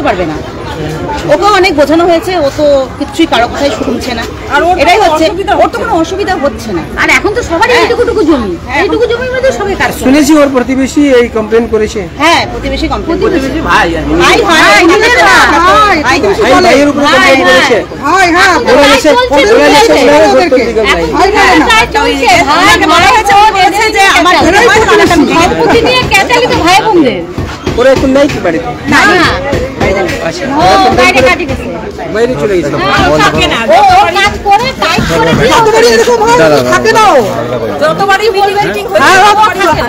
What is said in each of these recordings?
পারবে না। ওকে অনেক বোঝানো হয়েছে, ও তো কিছুই কারো কথাই শুনছে না। আর এটাই হচ্ছে, ওর তো কোনো অসুবিধা হচ্ছে না। আর এখন তো সবারই এইটুকু জমি, এইটুকু জমির মধ্যে সবাই কাজ করে। শুনেছি ওর প্রতিবেশী এই কমপ্লেন করেছে। হ্যাঁ, প্রতিবেশী কমপ্লেন করেছে। ভাই ভাইয়ের উপরে কমপ্লেন করেছে। ভাই হ্যাঁ, ওরা এসে সম্পত্তি নিয়ে ক্যাচালি তো ভাই বোনদের। ওরা এখন নাই কি বাড়িতে? না না, আচ্ছা, ও বাইরে কাটি গেছে, বাইরে চলে গেছে। থাকে না, ও কাজ করে টাইট করে যতবারই এরকম হয় থাকে না, ও যতবারই মিটিং হয়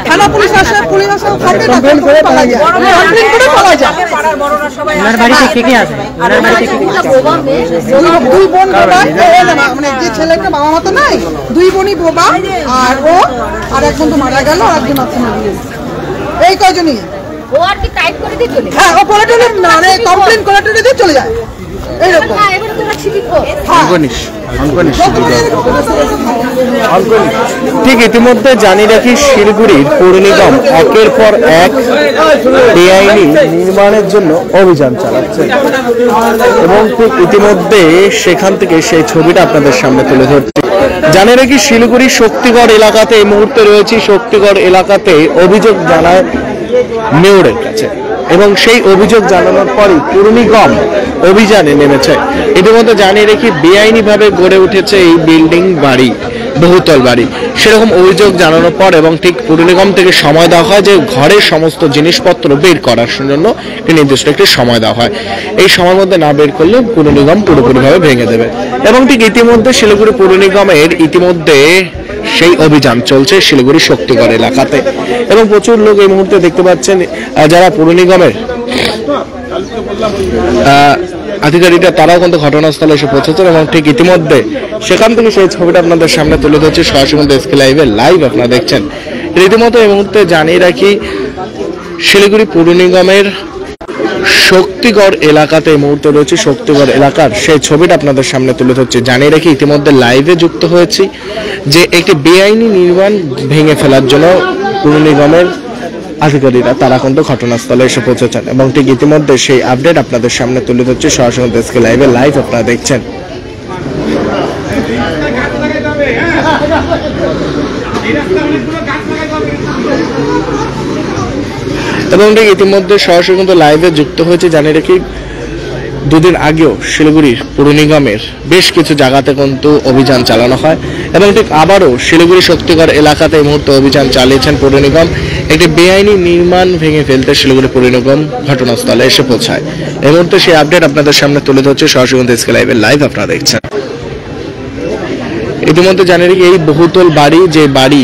থানা পুলিশ আসে, পুলিশ আসে থাকে না, কমপ্লেন করে পালা যায়, কমপ্লেন করে পালা যায়। পাড়ার বড়রা সবাই ওনার বাড়িতে কে কে আছে? ওনার বাড়িতে কে কে আছে? দুই বোন বাবা, মানে যে ছেলেটা বাবা মা তো নাই, দুই বোনই বাবা, আর ও আর একজন তো মারা গেল, আর একজন আছে মারা গেল, এই কয়জনই। ও আর কি টাইপ করে দিয়ে চলে, হ্যাঁ ও পড়াটালে মানে কমপ্লেন করাটালে দিয়ে চলে যায় এইরকম। হ্যাঁ, এবারে তোমরা ঠিকই কো ঠিক ইতিমধ্যে জানিয়ে রাখি শিলিগুড়ির পৌর নিগম একের পর এক বেআইনি নির্মাণের জন্য অভিযান চালাচ্ছে এবং ঠিক ইতিমধ্যে সেখান থেকে সেই ছবিটা আপনাদের সামনে তুলে ধরছি। জানিয়ে রাখি শিলিগুড়ি শক্তিগড় এলাকাতে এই মুহূর্তে রয়েছে। শক্তিগড় এলাকাতে অভিযোগ জানায় মেয়রের কাছে এবং সেই অভিযোগ জানানোর পরই পৌর নিগম অভিযানে নেমেছে। ইতিমধ্যে জানিয়ে রেখি বেআইনিভাবে গড়ে উঠেছে এই বিল্ডিং বাড়ি, বহুতল বাড়ি। সেরকম অভিযোগ জানানোর পর এবং ঠিক পৌর নিগম থেকে সময় দেওয়া হয় যে ঘরের সমস্ত জিনিসপত্র বের করার জন্য নির্দিষ্ট একটি সময় দেওয়া হয়। এই সময়ের মধ্যে না বের করলে পৌর নিগম পুরোপুরিভাবে ভেঙে দেবে এবং ঠিক ইতিমধ্যে শিলিগুড়ি পৌর নিগমের ইতিমধ্যে সেই অভিযান চলছে শিলিগুড়ি শক্তিগড় এলাকাতে এবং প্রচুর লোক এই মুহূর্তে দেখতে পাচ্ছেন যারা পৌর নিগমের আধিকারিকরা তারাও কিন্তু ঘটনাস্থলে এসে পৌঁছেছেন এবং ঠিক ইতিমধ্যে সেখান থেকে সেই ছবিটা আপনাদের সামনে তুলে ধরছে সরাসরি এসকে লাইভে লাইভ আপনারা দেখছেন। রীতিমতো এই মুহূর্তে জানিয়ে রাখি শিলিগুড়ি পৌর নিগমের শক্তিগড় এলাকাতে এই মুহূর্তে রয়েছে। শক্তিগড় এলাকার সেই ছবিটা আপনাদের সামনে তুলে ধরছে। জানিয়ে রাখি ইতিমধ্যে লাইভে যুক্ত হয়েছি যে একটি বেআইনি নির্মাণ ভেঙে ফেলার জন্য পৌর নিগমের আধিকারিকরা তারা কিন্তু ঘটনাস্থলে এসে পৌঁছেছেন এবং ঠিক ইতিমধ্যে সেই আপডেট আপনাদের সামনে তুলে ধরছে সরাসরি দেশকে লাইভে লাইভ আপনারা দেখছেন। এবং ঠিক ইতিমধ্যে সরাসরি কিন্তু লাইভে যুক্ত হয়েছে। জানিয়ে রাখি দুদিন আগেও শিলিগুড়ির পৌর নিগমের বেশ কিছু জায়গাতে কিন্তু অভিযান চালানো হয় এবং ঠিক আবারও শিলিগুড়ি শক্তিগড় এলাকাতে এই মুহূর্তে অভিযান চালিয়েছেন পৌর নিগম। একটি বেআইনি নির্মাণ ভেঙে ফেলতে শিলিগুড়ি পৌর নিগম ঘটনাস্থলে এসে পৌঁছায়। এই মুহূর্তে সেই আপডেট আপনাদের সামনে তুলে ধরছে সরাসরি দেশকে লাইভে লাইভ আপনারা দেখছেন। ইতিমধ্যে জানিয়ে রাখি এই বহুতল বাড়ি যে বাড়ি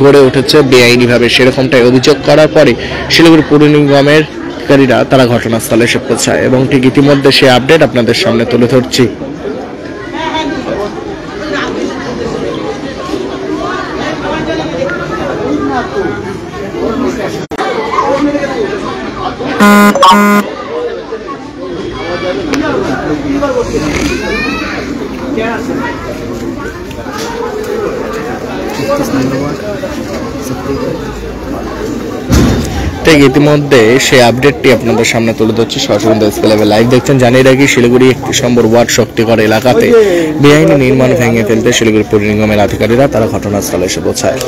গড়ে উঠেছে বেআইনিভাবে সেরকমটাই অভিযোগ করার পরে শিলিগুড়ি পৌর নিগমের আধিকারিকরা তারা ঘটনাস্থলে এসে পৌঁছায় এবং ঠিক ইতিমধ্যে সেই আপডেট আপনাদের সামনে তুলে ধরছি। ঠিক ইতিমধ্যে সেই আপডেটটি আপনাদের সামনে তুলে ধরছি সরাসরি দেশকে লাইভ দেখছেন। জানিয়ে রাখি শিলিগুড়ি 1 নম্বর ওয়ার্ড শক্তিগড় এলাকাতে বেআইনি নির্মাণ ভেঙে ফেলতে শিলিগুড়ি পৌর নিগমের আধিকারিকরা তারা ঘটনাস্থলে এসে পৌঁছায়।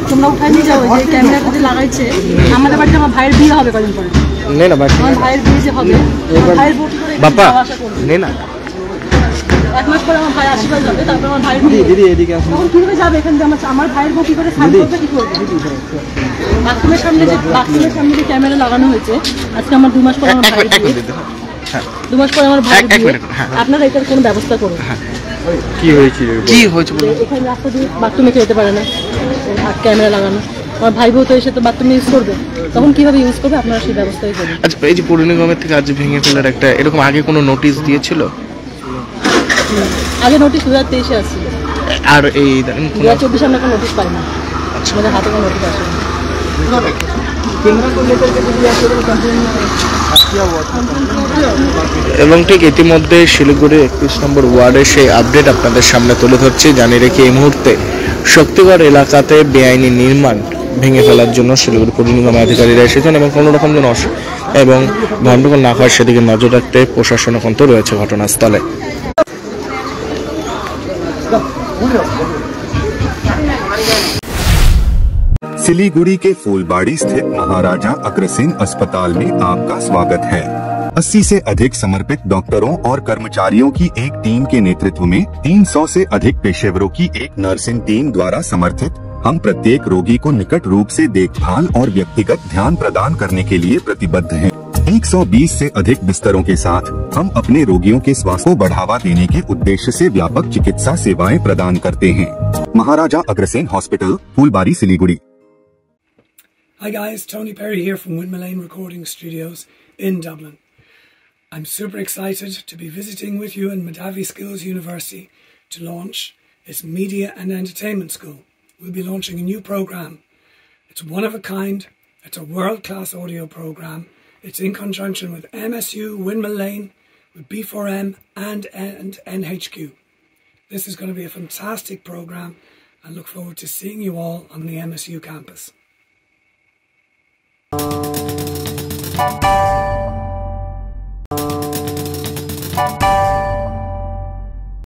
তোমরা উঠাই নিয়ে যাও, যে ক্যামেরাটা যে লাগাইছে আমাদের বাড়িতে আমার ভাইয়ের বিয়ে হবে কদিন পরে। নে না ভাই, আমার ভাইয়ের বিয়ে যে হবে, ভাইয়ের বউ কি করে বাবা নে না, 1 মাস পরে আমার ভাই আশীর্বাদ যাবে, তারপর আমার ভাইয়ের বিয়ে। দিদি এদিকে আসুন, তখন কিভাবে যাবে এখান থেকে আমার ভাইয়ের বউ কি করে স্নান করবে, কি করবে? বাথরুমের সামনে যে ক্যামেরা লাগানো হয়েছে, আজকে আমার 2 মাস পরে আমার ভাইয়ের বিয়ে, 2 মাস পরে আমার ভাইয়ের বিয়ে, আপনারা এটার কোনো ব্যবস্থা করুন। কি হয়েছে এখানে রাস্তা দিয়ে বাথরুমে কেউ যেতে পারে না, ক্যামেরা লাগানো। আমার ভাই বউ তো এসে তো বাথরুমে ইউজ করবে, তখন কিভাবে ইউজ করবে আপনারা সেই ব্যবস্থাই করুন। আচ্ছা, এই যে পৌর নিগমের থেকে আজ ভেঙে ফেলার একটা এরকম আগে কোনো নোটিশ দিয়েছিল? আগে নোটিশ 2023-এ আসছিল, আর এই 2024 আমরা কোনো নোটিশ পাই না, আমাদের হাতে কোনো নোটিশ আসেনি। এবং ঠিক ইতিমধ্যে শিলিগুড়ির 31 নম্বর ওয়ার্ডের সেই আপডেট আপনাদের সামনে তুলে ধরছি। জানিয়ে রেখে এই মুহূর্তে শক্তিগড় এলাকাতে বেআইনি নির্মাণ ভেঙে ফেলার জন্য শিলিগুড়ি পৌর নিগমের আধিকারিকরা এসেছেন এবং কোনো রকম যেন এবং গন্ডগোল না হয় সেদিকে নজর রাখতে প্রশাসন এখন তো রয়েছে ঘটনাস্থলে। सिलीगुड़ी के फूलबाड़ी स्थित महाराजा अग्रसेन अस्पताल में आपका स्वागत है। 80 से अधिक समर्पित डॉक्टरों और कर्मचारियों की एक टीम के नेतृत्व में 300 से अधिक पेशेवरों की एक नर्सिंग टीम द्वारा समर्थित हम प्रत्येक रोगी को निकट रूप से देखभाल और व्यक्तिगत ध्यान प्रदान करने के लिए प्रतिबद्ध हैं। 120 से अधिक बिस्तरों के साथ हम अपने रोगियों के स्वास्थ्य को बढ़ावा देने के उद्देश्य से व्यापक चिकित्सा सेवाएं प्रदान करते हैं। Maharaja Agrasen hospital, Phulbari, Siliguri. Hi guys, Tony Perry here from Windmill Lane Recording Studios in Dublin. I'm super excited to be visiting with you in Madavi Skills University to launch its Media and Entertainment School. We'll be launching a new program. It's one of a kind, it's a world-class audio program. It's in conjunction with MSU, Windmill Lane, with B4M and NHQ. This is going to be a fantastic program. I look forward to seeing you all on the MSU campus.